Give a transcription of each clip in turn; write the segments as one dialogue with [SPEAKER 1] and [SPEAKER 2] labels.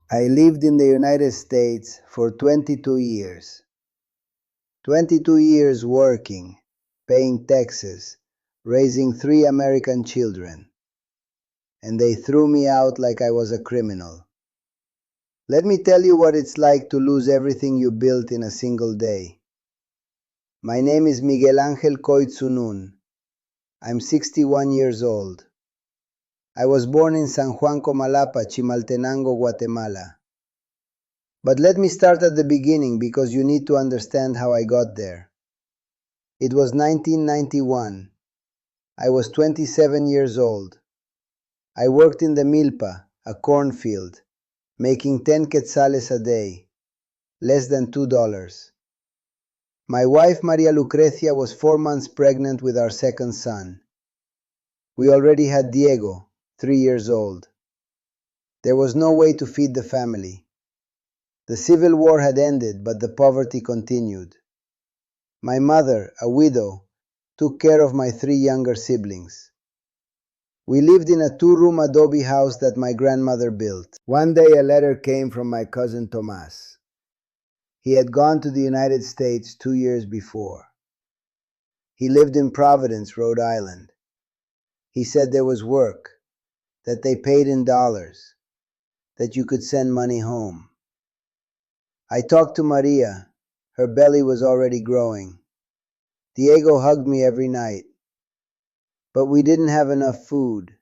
[SPEAKER 1] I lived in the United States for 22 years. 22 years working, paying taxes, raising 3 American children. And they threw me out like I was a criminal. Let me tell you what it's like to lose everything you built in a single day. My name is Miguel Angel Koitsunun. I'm 61 years old. I was born in San Juan Comalapa, Chimaltenango, Guatemala. But let me start at the beginning because you need to understand how I got there. It was 1991. I was 27 years old. I worked in the milpa, a cornfield, making 10 quetzales a day, less than $2. My wife Maria Lucrecia was 4 months pregnant with our second son. We already had Diego, 3 years old. There was no way to feed the family. The Civil War had ended, but the poverty continued. My mother, a widow, took care of my 3 younger siblings. We lived in a 2-room adobe house that my grandmother built. One day a letter came from my cousin Tomas. He had gone to the United States 2 years before. He lived in Providence, Rhode Island. He said there was work, that they paid in dollars, that you could send money home. I talked to Maria. Her belly was already growing. Diego hugged me every night. But we didn't have enough food.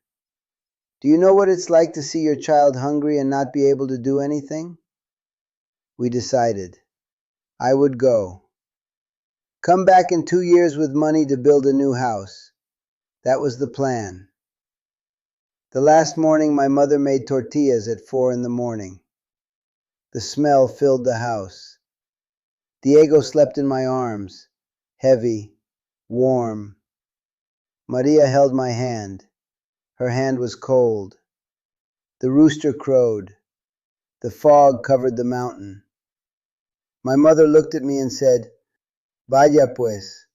[SPEAKER 1] Do you know what it's like to see your child hungry and not be able to do anything? We decided. I would go. Come back in 2 years with money to build a new house. That was the plan. The last morning my mother made tortillas at 4 in the morning. The smell filled the house. Diego slept in my arms, heavy, warm. Maria held my hand. Her hand was cold. The rooster crowed. The fog covered the mountain. My mother looked at me and said, Vaya pues,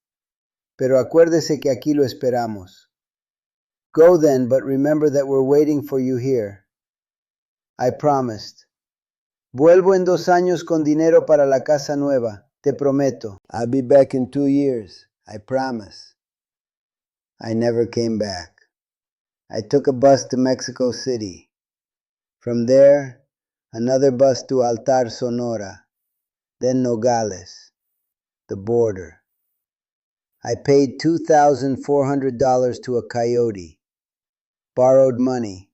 [SPEAKER 1] pero acuérdese que aquí lo esperamos. Go then, but remember that we're waiting for you here. I promised. Vuelvo en 2 años con dinero para la casa nueva, te prometo. I'll be back in 2 years, I promise. I never came back. I took a bus to Mexico City. From there, another bus to Altar, Sonora, then Nogales, the border. I paid $2,400 to a coyote, borrowed money.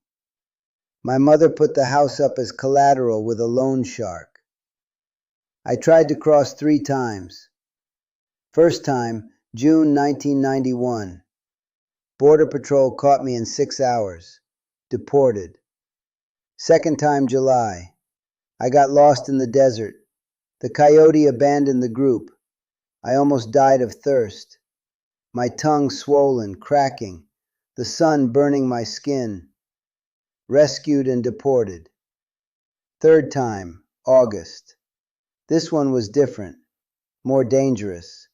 [SPEAKER 1] My mother put the house up as collateral with a loan shark. I tried to cross 3 times. First time, June 1991. Border Patrol caught me in 6 hours. Deported. Second time, July. I got lost in the desert. The coyote abandoned the group. I almost died of thirst. My tongue swollen, cracking. The sun burning my skin. Rescued and deported. Third time, August. This one was different, more dangerous.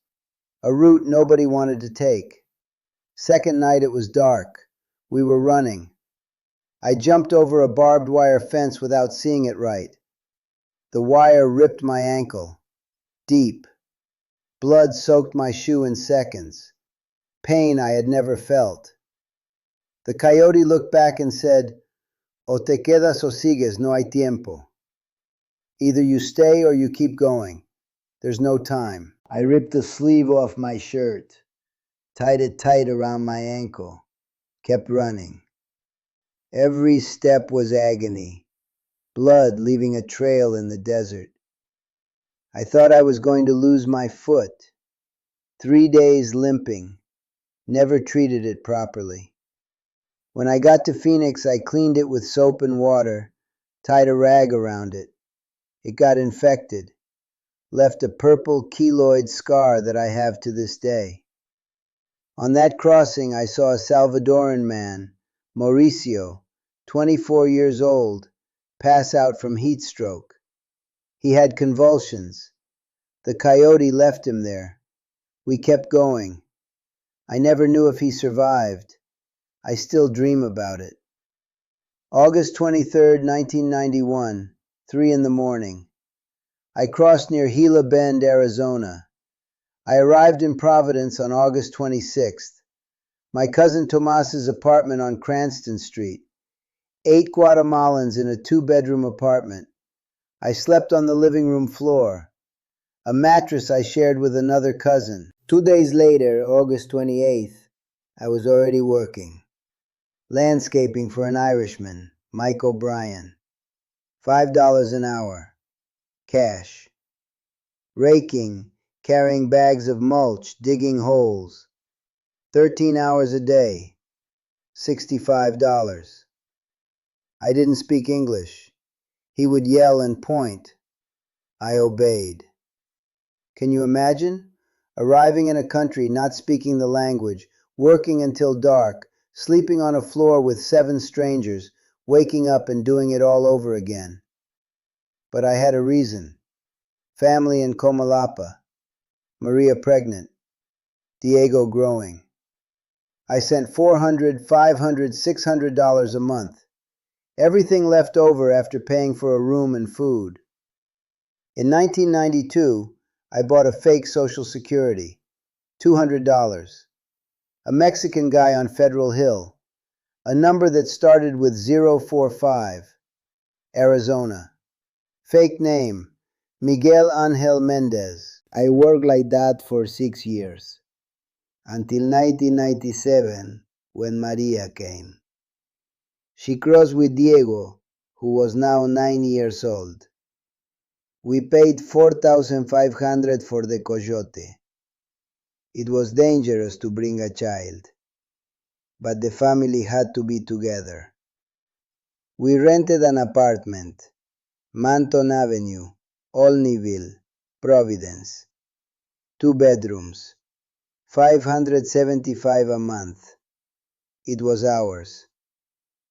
[SPEAKER 1] A route nobody wanted to take. Second night it was dark. We were running. I jumped over a barbed wire fence without seeing it right. The wire ripped my ankle. Deep. Blood soaked my shoe in seconds. Pain I had never felt. The coyote looked back and said, O te quedas o sigues, no hay tiempo. Either you stay or you keep going. There's no time. I ripped the sleeve off my shirt, tied it tight around my ankle, kept running. Every step was agony, blood leaving a trail in the desert. I thought I was going to lose my foot. 3 days limping, never treated it properly. When I got to Phoenix, I cleaned it with soap and water, tied a rag around it. It got infected, left a purple keloid scar that I have to this day. On that crossing, I saw a Salvadoran man, Mauricio, 24 years old, pass out from heat stroke. He had convulsions. The coyote left him there. We kept going. I never knew if he survived. I still dream about it. August 23, 1991. 3 in the morning. I crossed near Gila Bend, Arizona. I arrived in Providence on August 26th. My cousin Tomas's apartment on Cranston Street. 8 Guatemalans in a 2-bedroom apartment. I slept on the living room floor. A mattress I shared with another cousin. 2 days later, August 28th, I was already working. Landscaping for an Irishman, Mike O'Brien. $5 an hour. Cash. Raking, carrying bags of mulch, digging holes. 13 hours a day. $65. I didn't speak English. He would yell and point. I obeyed. Can you imagine? Arriving in a country not speaking the language, working until dark, sleeping on a floor with 7 strangers, waking up and doing it all over again. But I had a reason. Family in Comalapa. Maria pregnant. Diego growing. I sent $400, $500, $600 a month. Everything left over after paying for a room and food. In 1992, I bought a fake Social Security. $200. A Mexican guy on Federal Hill. A number that started with 045. Arizona. Fake name, Miguel Angel Mendez. I worked like that for 6 years. Until 1997, when Maria came. She crossed with Diego, who was now 9 years old. We paid $4,500 for the coyote. It was dangerous to bring a child, but the family had to be together. We rented an apartment, Manton Avenue, Olneyville, Providence. 2 bedrooms, $575 a month. It was ours.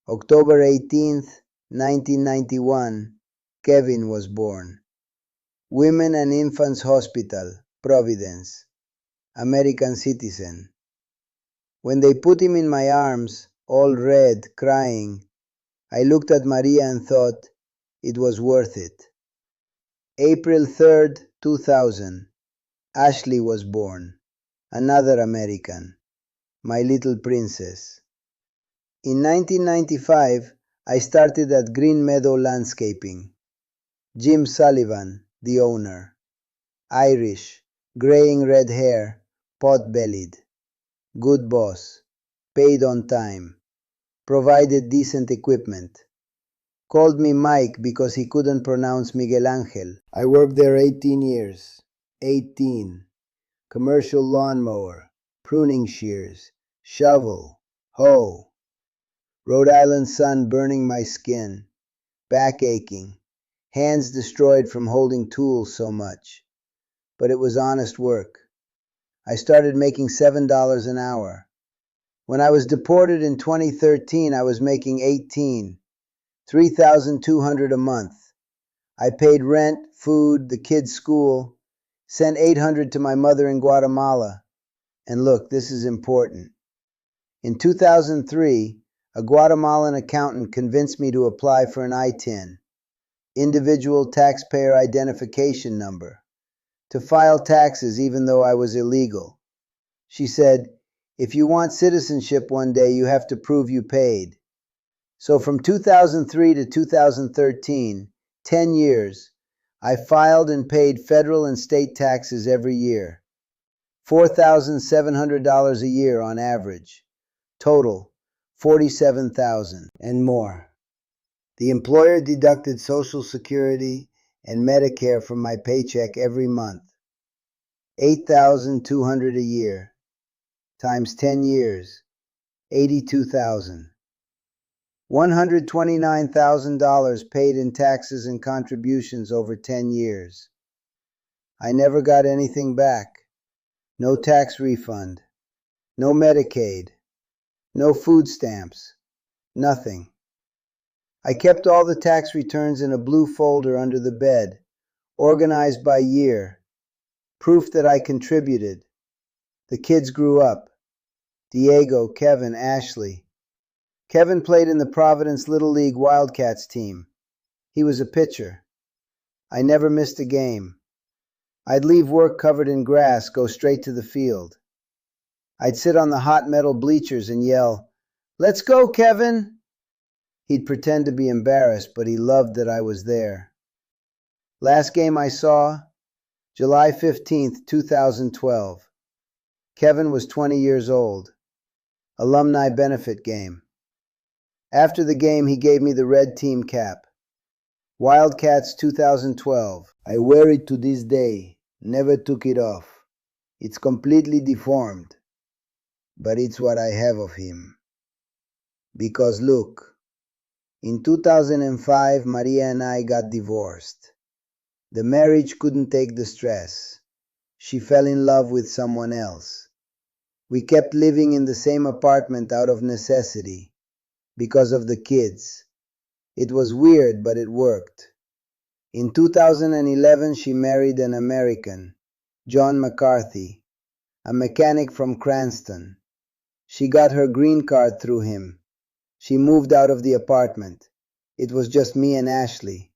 [SPEAKER 1] October 18th, 1991, Kevin was born. Women and Infants Hospital, Providence. American citizen. When they put him in my arms, all red, crying, I looked at Maria and thought it was worth it. April 3rd, 2000, Ashley was born. Another American. My little princess. In 1995, I started at Green Meadow Landscaping. Jim Sullivan, the owner. Irish, graying red hair, pot-bellied. Good boss. Paid on time. Provided decent equipment. Called me Mike because he couldn't pronounce Miguel Angel. I worked there 18 years. 18. Commercial lawnmower, pruning shears, shovel, hoe. Rhode Island sun burning my skin. Back aching. Hands destroyed from holding tools so much. But it was honest work. I started making $7 an hour. When I was deported in 2013, I was making 18, $3,200 a month. I paid rent, food, the kids' school, sent $800 to my mother in Guatemala. And look, this is important. In 2003, a Guatemalan accountant convinced me to apply for an ITIN, Individual Taxpayer Identification Number, to file taxes even though I was illegal. She said, if you want citizenship one day, you have to prove you paid. So from 2003 to 2013, 10 years, I filed and paid federal and state taxes every year. $4,700 a year on average. Total, $47,000 and more. The employer deducted Social Security and Medicare from my paycheck every month. $8,200 a year times 10 years, $82,000. $129,000 paid in taxes and contributions over 10 years. I never got anything back. No tax refund. No Medicaid. No food stamps. Nothing. I kept all the tax returns in a blue folder under the bed, organized by year. Proof that I contributed. The kids grew up. Diego, Kevin, Ashley. Kevin played in the Providence Little League Wildcats team. He was a pitcher. I never missed a game. I'd leave work covered in grass, go straight to the field. I'd sit on the hot metal bleachers and yell, "Let's go, Kevin!" He'd pretend to be embarrassed, but he loved that I was there. Last game I saw, July 15th, 2012. Kevin was 20 years old. Alumni benefit game. After the game, he gave me the red team cap. Wildcats 2012. I wear it to this day. Never took it off. It's completely deformed. But it's what I have of him. Because look, in 2005, Maria and I got divorced. The marriage couldn't take the stress. She fell in love with someone else. We kept living in the same apartment out of necessity, because of the kids. It was weird, but it worked. In 2011, she married an American, John McCarthy, a mechanic from Cranston. She got her green card through him. She moved out of the apartment. It was just me and Ashley.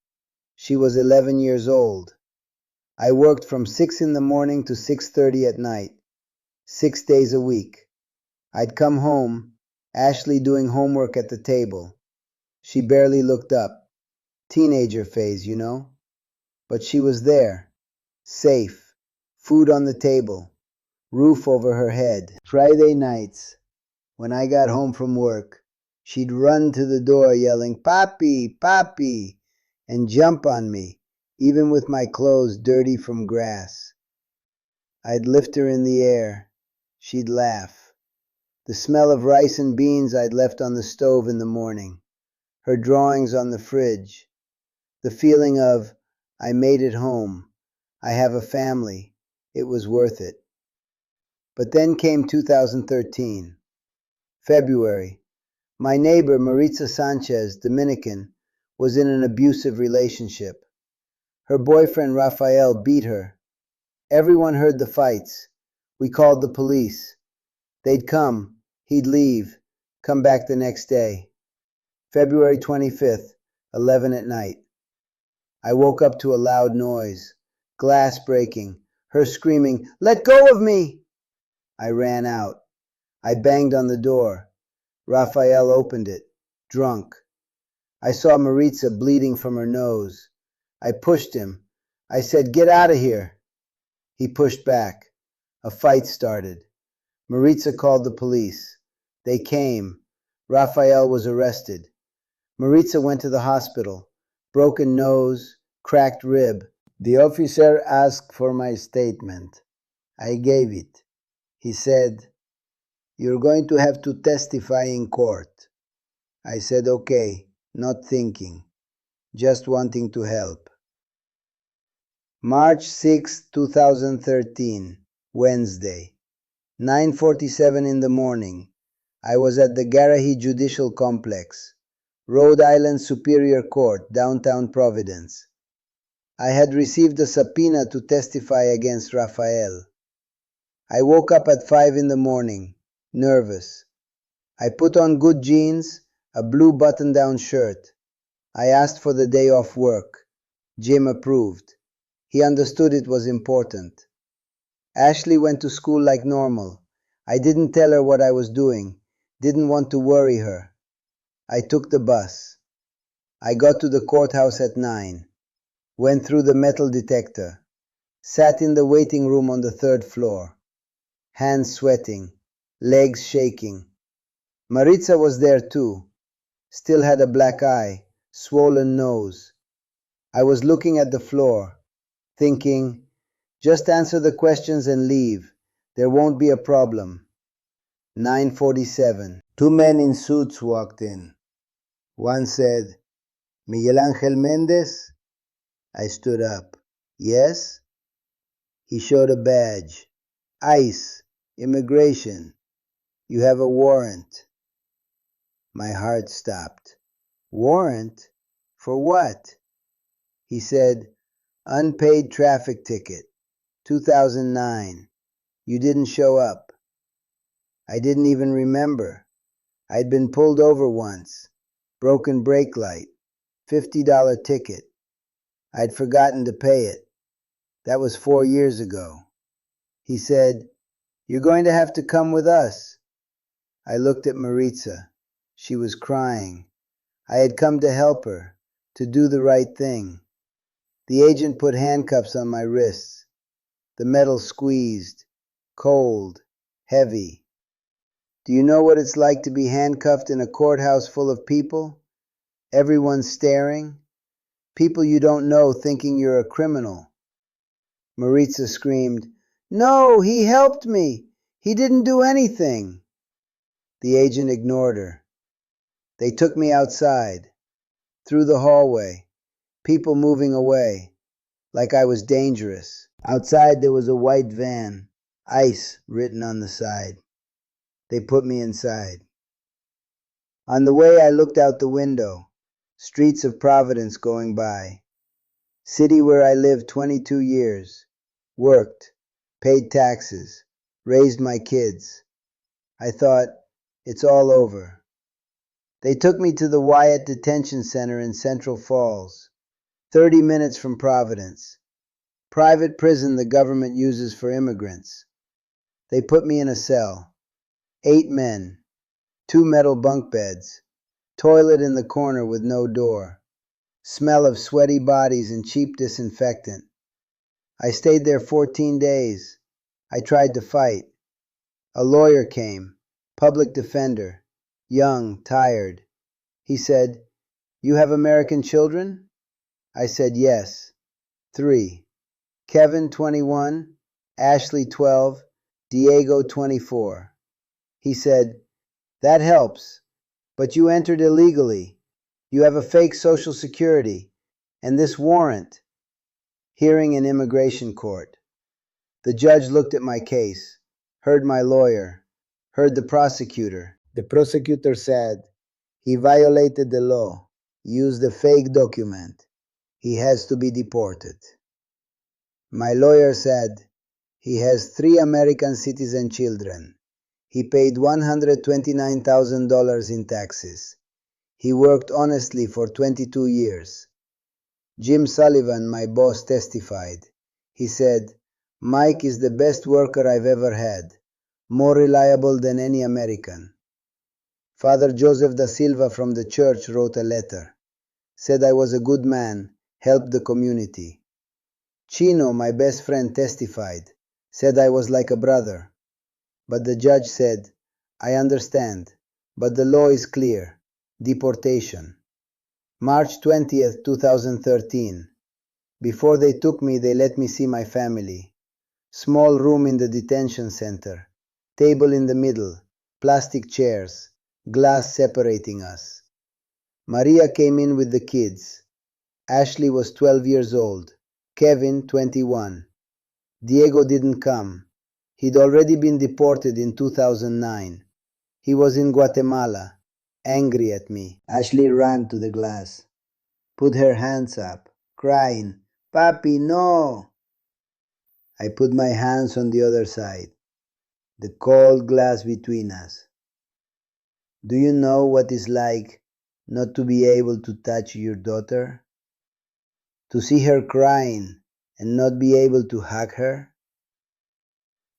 [SPEAKER 1] She was 11 years old. I worked from 6 in the morning to 6:30 at night, 6 days a week. I'd come home, Ashley doing homework at the table. She barely looked up. Teenager phase, you know. But she was there, safe, food on the table, roof over her head. Friday nights, when I got home from work, she'd run to the door yelling, "Papi, Papi," and jump on me, even with my clothes dirty from grass. I'd lift her in the air. She'd laugh. The smell of rice and beans I'd left on the stove in the morning. Her drawings on the fridge. The feeling of, I made it home. I have a family. It was worth it. But then came 2013. February. My neighbor, Maritza Sanchez, Dominican, was in an abusive relationship. Her boyfriend, Rafael, beat her. Everyone heard the fights. We called the police. They'd come. He'd leave. Come back the next day. February 25th, 11 at night. I woke up to a loud noise. Glass breaking. Her screaming, "Let go of me!" I ran out. I banged on the door. Rafael opened it. Drunk. I saw Maritza bleeding from her nose. I pushed him. I said, "Get out of here." He pushed back. A fight started. Maritza called the police. They came. Rafael was arrested. Maritza went to the hospital. Broken nose, cracked rib. The officer asked for my statement. I gave it. He said, "You're going to have to testify in court." I said, "Okay," not thinking, just wanting to help. March 6, 2013, Wednesday, 9:47 in the morning. I was at the Garrahy Judicial Complex, Rhode Island Superior Court, downtown Providence. I had received a subpoena to testify against Rafael. I woke up at 5 in the morning, nervous. I put on good jeans, a blue button-down shirt. I asked for the day off work. Jim approved. He understood it was important. Ashley went to school like normal. I didn't tell her what I was doing, didn't want to worry her. I took the bus. I got to the courthouse at 9, went through the metal detector, sat in the waiting room on the 3rd floor, hands sweating, legs shaking. Maritza was there too, still had a black eye, swollen nose. I was looking at the floor, thinking, just answer the questions and leave. There won't be a problem. 9:47. 2 men in suits walked in. One said, "Miguel Ángel Méndez?" I stood up. "Yes?" He showed a badge. "ICE, immigration. You have a warrant." My heart stopped. "Warrant? For what?" He said, "Unpaid traffic ticket, 2009. You didn't show up." I didn't even remember. I'd been pulled over once. Broken brake light. $50 ticket. I'd forgotten to pay it. That was 4 years ago. He said, "You're going to have to come with us." I looked at Maritza. She was crying. I had come to help her, to do the right thing. The agent put handcuffs on my wrists. The metal squeezed. Cold. Heavy. Do you know what it's like to be handcuffed in a courthouse full of people? Everyone staring. People you don't know thinking you're a criminal. Maritza screamed, "No, he helped me. He didn't do anything." The agent ignored her. They took me outside, through the hallway, people moving away, like I was dangerous. Outside there was a white van, ICE written on the side. They put me inside. On the way I looked out the window, streets of Providence going by. City where I lived 22 years, worked, paid taxes, raised my kids. I thought, it's all over. They took me to the Wyatt Detention Center in Central Falls, 30 minutes from Providence. Private prison the government uses for immigrants. They put me in a cell. 8 men, 2 metal bunk beds, toilet in the corner with no door, smell of sweaty bodies and cheap disinfectant. I stayed there 14 days. I tried to fight. A lawyer came, public defender, young, tired. He said, "You have American children?" I said, "Yes. 3. Kevin, 21, Ashley, 12, Diego, 24. He said, "That helps, but you entered illegally. You have a fake Social Security, and this warrant." Hearing in immigration court. The judge looked at my case, heard my lawyer, heard the prosecutor. The prosecutor said, "He violated the law, used a fake document. He has to be deported." My lawyer said, "He has 3 American citizen children. He paid $129,000 in taxes. He worked honestly for 22 years. Jim Sullivan, my boss, testified. He said, "Mike is the best worker I've ever had, more reliable than any American." Father Joseph da Silva from the church wrote a letter, said I was a good man, helped the community. Chino, my best friend, testified, said I was like a brother. But the judge said, "I understand, but the law is clear. Deportation." March 20th, 2013. Before they took me, they let me see my family. Small room in the detention center. Table in the middle. Plastic chairs. Glass separating us. Maria came in with the kids. Ashley was 12 years old. Kevin, 21. Diego didn't come. He'd already been deported in 2009. He was in Guatemala, angry at me. Ashley ran to the glass, put her hands up, crying, "Papi, no!" I put my hands on the other side, the cold glass between us. Do you know what it's like not to be able to touch your daughter? To see her crying and not be able to hug her?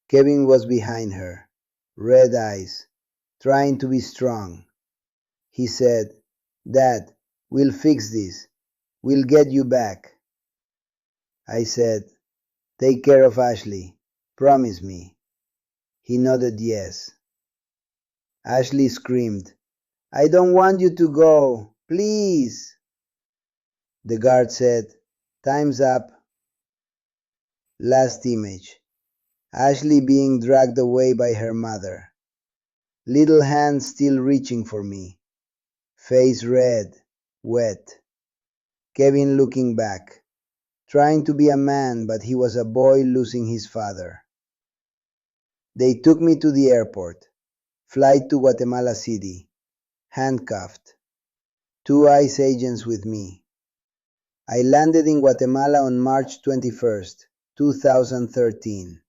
[SPEAKER 1] Kevin was behind her, red eyes, trying to be strong. He said, "Dad, we'll fix this. We'll get you back." I said, "Take care of Ashley. Promise me." He nodded yes. Ashley screamed, "I don't want you to go. Please." The guard said, "Time's up." Last image. Ashley being dragged away by her mother. Little hands still reaching for me. Face red, wet. Kevin looking back. Trying to be a man, but he was a boy losing his father. They took me to the airport. Flight to Guatemala City. Handcuffed. 2 ICE agents with me. I landed in Guatemala on March 21st, 2013.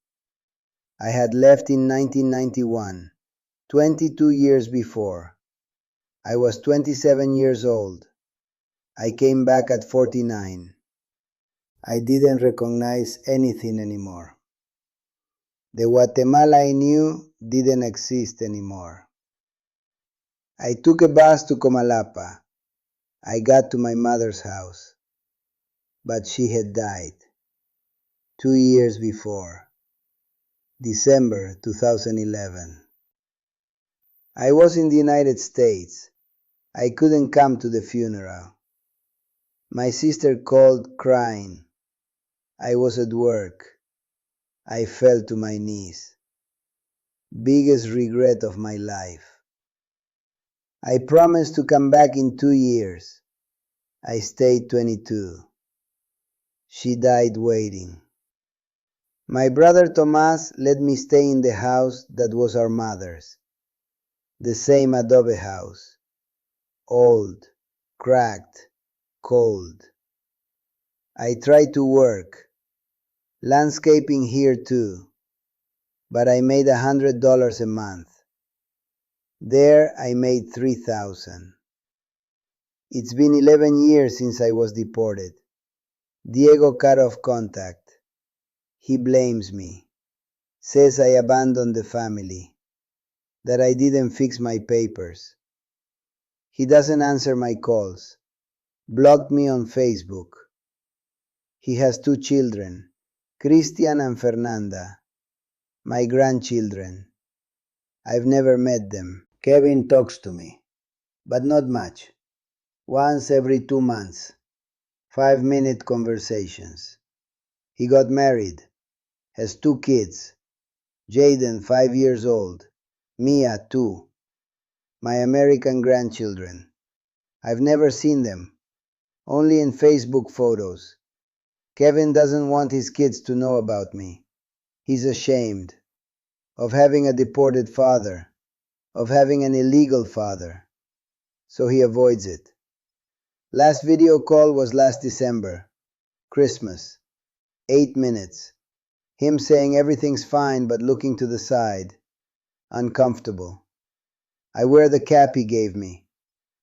[SPEAKER 1] I had left in 1991, 22 years before. I was 27 years old. I came back at 49. I didn't recognize anything anymore. The Guatemala I knew didn't exist anymore. I took a bus to Comalapa. I got to my mother's house, but she had died 2 years before, December 2011. I was in the United States. I couldn't come to the funeral. My sister called crying. I was at work. I fell to my knees. Biggest regret of my life. I promised to come back in 2 years. I stayed 22. She died waiting. My brother Tomás let me stay in the house that was our mother's. The same adobe house. Old, cracked, cold. I tried to work. Landscaping here too. But I made $100 a month. There I made $3,000. It's been 11 years since I was deported. Diego cut off contact. He blames me. Says I abandoned the family. That I didn't fix my papers. He doesn't answer my calls. Blocked me on Facebook. He has 2 children, Christian and Fernanda, my grandchildren. I've never met them. Kevin talks to me, but not much. Once every 2 months. 5-minute conversations. He got married, has 2 kids. Jaden, 5 years old. Mia, 2. My American grandchildren. I've never seen them, only in Facebook photos. Kevin doesn't want his kids to know about me. He's ashamed of having a deported father, of having an illegal father, so he avoids it. Last video call was last December, Christmas, 8 minutes. Him saying everything's fine but looking to the side, uncomfortable. I wear the cap he gave me,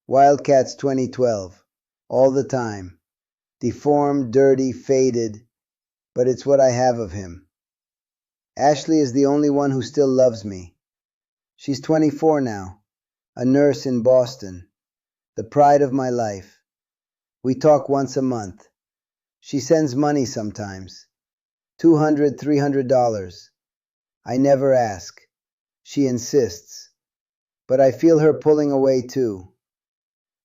[SPEAKER 1] Wildcats 2012, all the time. Deformed, dirty, faded, but it's what I have of him. Ashley is the only one who still loves me. She's 24 now, a nurse in Boston, the pride of my life. We talk once a month. She sends money sometimes, $200, $300. I never ask. She insists. But I feel her pulling away too.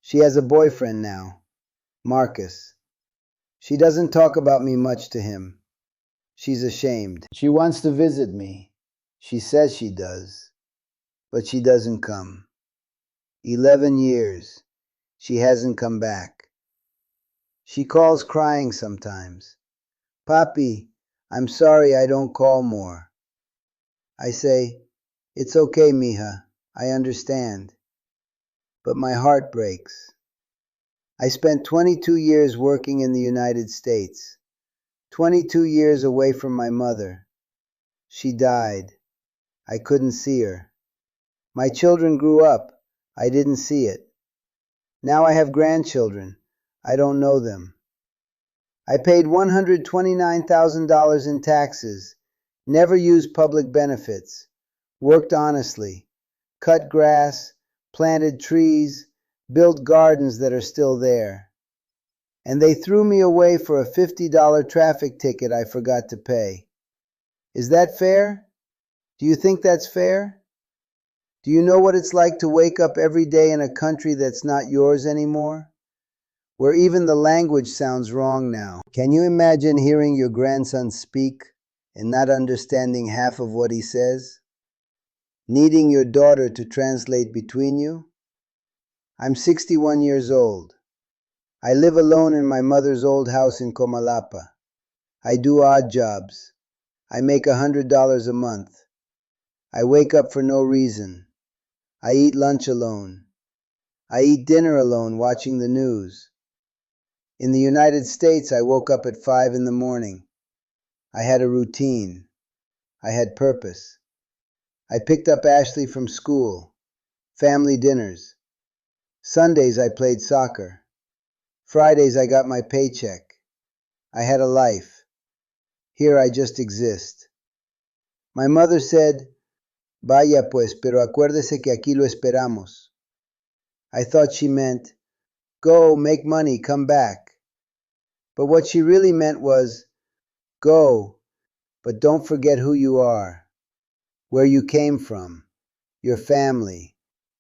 [SPEAKER 1] She has a boyfriend now, Marcus. She doesn't talk about me much to him. She's ashamed. She wants to visit me. She says she does, but she doesn't come. 11 years. She hasn't come back. She calls crying sometimes. Papi, I'm sorry I don't call more. I say, it's okay, mija. I understand. But my heart breaks. I spent 22 years working in the United States. 22 years away from my mother. She died. I couldn't see her. My children grew up. I didn't see it. Now I have grandchildren. I don't know them. I paid $129,000 in taxes, never used public benefits, worked honestly, cut grass, planted trees, built gardens that are still there. And they threw me away for a $50 traffic ticket I forgot to pay. Is that fair? Do you think that's fair? Do you know what it's like to wake up every day in a country that's not yours anymore? Where even the language sounds wrong now. Can you imagine hearing your grandson speak and not understanding half of what he says? Needing your daughter to translate between you? I'm 61 years old. I live alone in my mother's old house in Comalapa. I do odd jobs. I make $100 a month. I wake up for no reason. I eat lunch alone. I eat dinner alone watching the news. In the United States, I woke up at 5 in the morning. I had a routine. I had purpose. I picked up Ashley from school. Family dinners. Sundays I played soccer. Fridays I got my paycheck. I had a life. Here I just exist. My mother said, Vaya pues, pero acuérdese que aquí lo esperamos. I thought she meant, go, make money, come back. But what she really meant was, go, but don't forget who you are, where you came from, your family,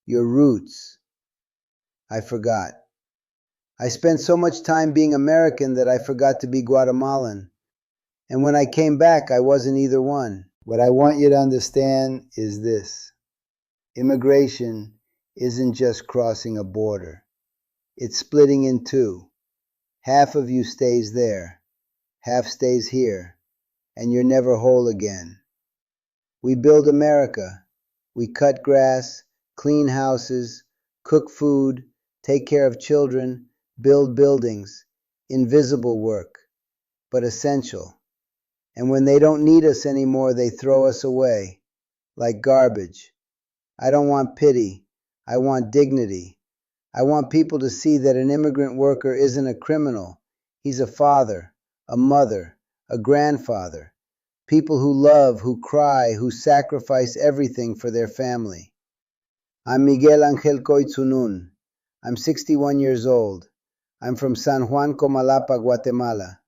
[SPEAKER 1] your roots. I forgot. I spent so much time being American that I forgot to be Guatemalan. And when I came back, I wasn't either one. What I want you to understand is this. Immigration isn't just crossing a border. It's splitting in two. Half of you stays there, half stays here, and you're never whole again. We build America. We cut grass, clean houses, cook food, take care of children, build buildings. Invisible work, but essential. And when they don't need us anymore, they throw us away, like garbage. I don't want pity. I want dignity. I want people to see that an immigrant worker isn't a criminal. He's a father, a mother, a grandfather. People who love, who cry, who sacrifice everything for their family. I'm Miguel Angel Koitzunun. I'm 61 years old. I'm from San Juan, Comalapa, Guatemala.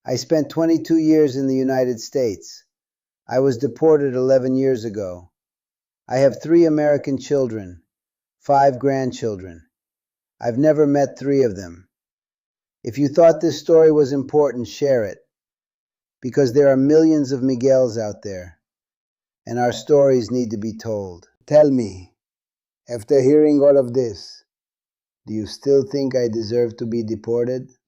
[SPEAKER 1] I spent 22 years in the United States. I was deported 11 years ago. I have 3 American children, 5 grandchildren. I've never met 3 of them. If you thought this story was important, share it. Because there are millions of Miguels out there, and our stories need to be told. Tell me, after hearing all of this, do you still think I deserve to be deported?